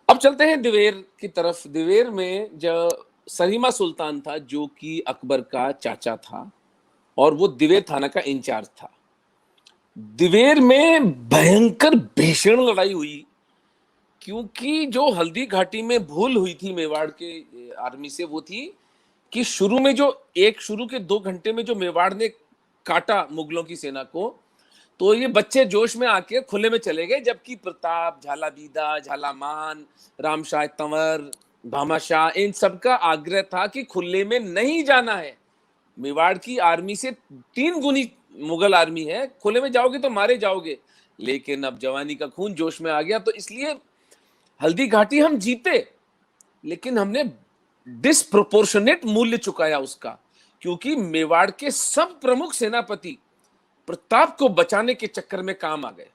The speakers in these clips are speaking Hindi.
अब चलते हैं दिवेर की तरफ। दिवेर में जो सलीमा सुल्तान था, जो कि अकबर का चाचा था, और वो दिवेर थाना का इंचार्ज था। दिवेर में भयंकर भीषण लड़ाई हुई, क्योंकि जो हल्दी घाटी में भूल हुई थी मेवाड़ के आर्मी से, वो थी कि शुरू के 2 घंटे में जो मेवाड़ ने काटा मुगलों की सेना को, तो ये बच्चे जोश में आके खुले में चले गए, जबकि प्रताप, झालाबीदा, झालामान, रामशाह तंवर, भामाशाह, इन सबका आग्रह था कि खुले में नहीं जाना है। मेवाड़ की आर्मी से 3 गुनी मुगल आर्मी है, खुले में जाओगे तो मारे जाओगे। लेकिन अब जवानी का खून जोश में आ गया, तो इसलिए हल्दी घाटी हम जीते, लेकिन हमने डिस्प्रोपोर्शनेट मूल्य चुकाया उसका, क्योंकि मेवाड़ के सब प्रमुख सेनापति प्रताप को बचाने के चक्कर में काम आ गए।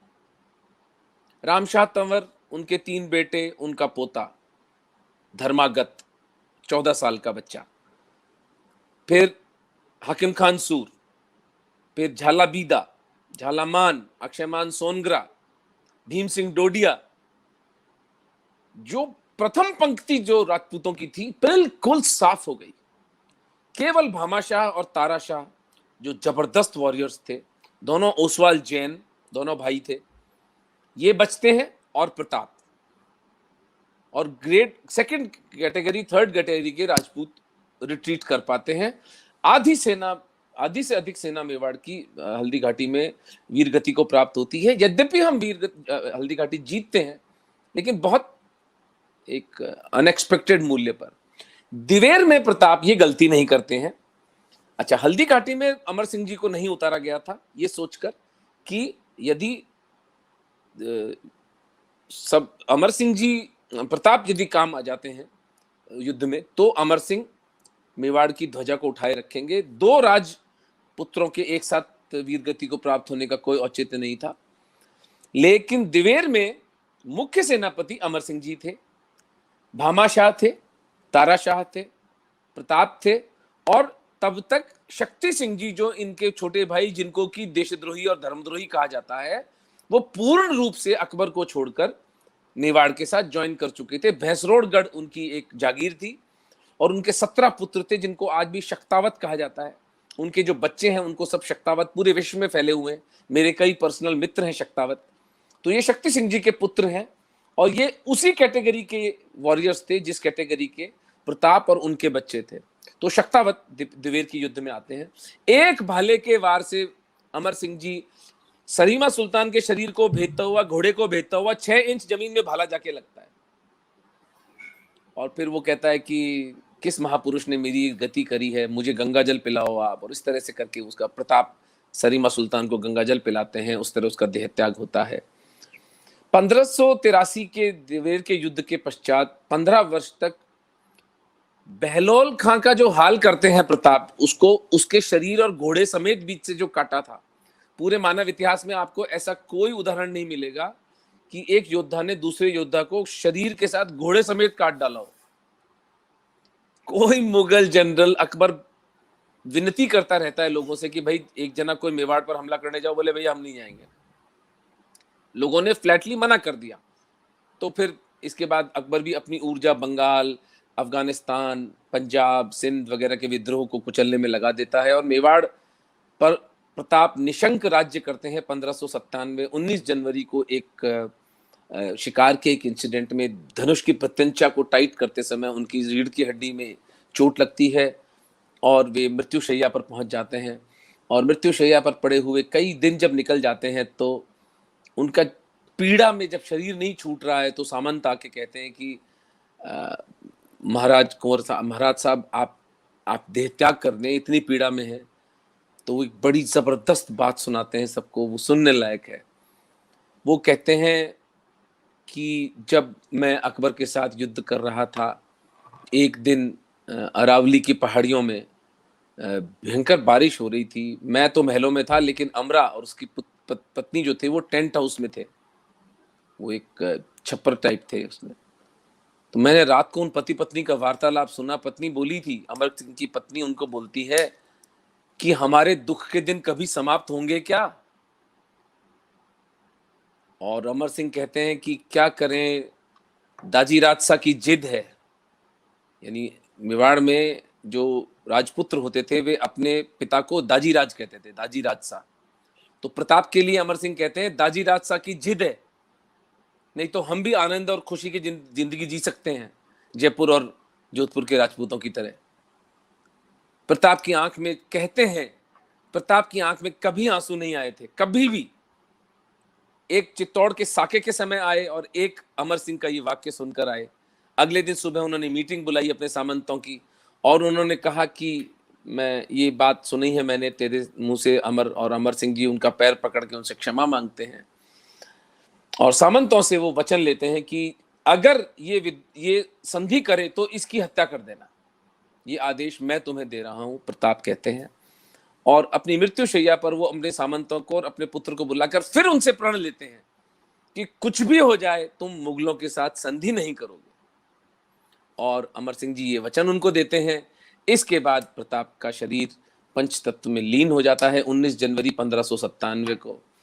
रामशाह तंवर, उनके 3 बेटे, उनका पोता धर्मागत 14 साल का बच्चा, फिर हाकिम खान सूर, फिर झालाबीदा, झालामान, अक्षयमान सोनग्रा, भीम सिंह डोडिया, जो प्रथम पंक्ति जो राजपूतों की थी, बिल्कुल साफ हो गई। केवल भामाशाह और ताराशाह, जो जबरदस्त वॉरियर्स थे, दोनों ओसवाल जैन, दोनों भाई थे, ये बचते हैं। और प्रताप और great second category, third category के राजपूत रिट्रीट कर पाते हैं। आधी से अधिक सेना मेवाड़ की हल्दी घाटी में वीरगति को प्राप्त होती है। यद्यपि हम हल्दी घाटी जीतते हैं, लेकिन बहुत एक अनएक्सपेक्टेड मूल्य पर। दिवेर में प्रताप ये गलती नहीं करते हैं। अच्छा, हल्दी घाटी में अमर सिंह जी को नहीं उतारा गया था, ये सोचकर कि यदि सब अमर सिंह जी, प्रताप यदि काम आ जाते हैं युद्ध में, तो अमर सिंह मेवाड़ की ध्वजा को उठाए रखेंगे। 2 राजपुत्रों के एक साथ वीरगति को प्राप्त होने का कोई औचित्य नहीं था। लेकिन दिवेर में मुख्य सेनापति अमर सिंह जी थे, भामाशाह थे, ताराशाह थे, प्रताप थे, और तब तक शक्ति सिंह जी, जो इनके छोटे भाई, जिनको की देशद्रोही और धर्मद्रोही कहा जाता है, वो पूर्ण रूप से अकबर को छोड़कर मेवाड़ के साथ ज्वाइन कर चुके थे। भैंसरोडगढ़ उनकी एक जागीर थी, और उनके 17 पुत्र थे, जिनको आज भी शक्तावत कहा जाता है। उनके जो बच्चे हैं, उनको सब शक्तावत पूरे विश्व में फैले हुए हैं। मेरे कई पर्सनल मित्र हैं शक्तावत। तो ये शक्ति सिंह जी के पुत्र हैं, और ये उसी कैटेगरी के वॉरियर्स थे जिस कैटेगरी के प्रताप और उनके बच्चे थे। तो शक्तावत दिवेर की युद्ध में आते हैं। एक भाले के वार से अमर सिंह जी सलीमा सुल्तान के शरीर को भेदता हुआ, घोड़े को भेदता हुआ, 6 इंच जमीन में भाला जाके लगता है, और फिर वो कहता है कि किस महापुरुष ने मेरी गति करी है, मुझे गंगा जल पिलाओ आप। और इस तरह से करके उसका प्रताप सलीमा सुल्तान को गंगा जल पिलाते हैं। उस तरह उसका देह त्याग होता है। 1583 के दिवेर के युद्ध के पश्चात 15 वर्ष तक बहलोल खां का जो हाल करते हैं प्रताप, उसको उसके शरीर और घोड़े समेत बीच से जो काटा था, पूरे मानव इतिहास में आपको ऐसा कोई उदाहरण नहीं मिलेगा कि एक योद्धा ने दूसरे योद्धा को शरीर के साथ घोड़े समेत काट डाला हो। कोई मुगल जनरल, अकबर विनती करता रहता है लोगों से कि भाई एक जना कोई मेवाड़ पर हमला करने जाओ, बोले भैया हम नहीं जाएंगे। लोगों ने फ्लैटली मना कर दिया। तो फिर इसके बाद अकबर भी अपनी ऊर्जा बंगाल, अफगानिस्तान, पंजाब, सिंध वगैरह के विद्रोह को कुचलने में लगा देता है, और मेवाड़ पर प्रताप निशंक राज्य करते हैं। 1597 19 जनवरी को एक शिकार के एक इंसिडेंट में धनुष की प्रत्यंचा को टाइट करते समय उनकी रीढ़ की हड्डी में चोट लगती है, और वे मृत्युशैया पर पहुंच जाते हैं। और मृत्युशैया पर पड़े हुए कई दिन जब निकल जाते हैं, तो उनका पीड़ा में जब शरीर नहीं छूट रहा है, तो सामंत आके कहते हैं कि महाराज कुंवर साहब, महाराज साहब, आप देह त्याग करने इतनी पीड़ा में है। तो वो एक बड़ी जबरदस्त बात सुनाते हैं सबको, वो सुनने लायक है। वो कहते हैं कि जब मैं अकबर के साथ युद्ध कर रहा था, एक दिन अरावली की पहाड़ियों में भयंकर बारिश हो रही थी। मैं तो महलों में था, लेकिन अमरा और उसकी पत्नी जो थे, वो टेंट हाउस में थे। वो एक छप्पर टाइप थे उसमें। तो मैंने रात को उन पति पत्नी का वार्तालाप सुना। पत्नी बोली थी, अमर सिंह की पत्नी उनको बोलती है कि हमारे दुख के दिन कभी समाप्त होंगे क्या? और अमर सिंह कहते हैं कि क्या करें, दाजी राजसा की जिद है, यानी मेवाड़ में जो राजपुत्र होते थे वे अपने पिता को दाजी राज कहते थे, दाजी राजसा। तो प्रताप के लिए अमर सिंह कहते हैं दाजी राजसा की जिद है, नहीं तो हम भी आनंद और खुशी की जिंदगी जी सकते हैं जयपुर और जोधपुर के राजपूतों की तरह। प्रताप की आंख में, कहते हैं प्रताप की आंख में कभी आंसू नहीं आए थे, कभी भी। एक चित्तौड़ के साके के समय आए और एक अमर सिंह का ये वाक्य सुनकर आए। अगले दिन सुबह उन्होंने मीटिंग बुलाई अपने सामंतों की और उन्होंने कहा कि मैं ये बात सुनी है मैंने तेरे मुंह से अमर, और अमर सिंह जी उनका पैर पकड़ के उनसे क्षमा मांगते हैं और सामंतों से वो वचन लेते हैं कि अगर ये संधि करे तो इसकी हत्या कर देना, ये आदेश मैं तुम्हें दे रहा हूं, प्रताप कहते हैं। और अपनी मृत्यु शैया पर वो अपने सामंतों को और अपने पुत्र को बुलाकर फिर उनसे प्रण लेते हैं कि कुछ भी हो जाए तुम मुगलों के साथ संधि नहीं करोगे। और अमर सिंह जी ये वचन उनको देते हैं। इसके बाद प्रताप का शरीर पंचतत्व में लीन हो जाता है 19 जनवरी 1597 को।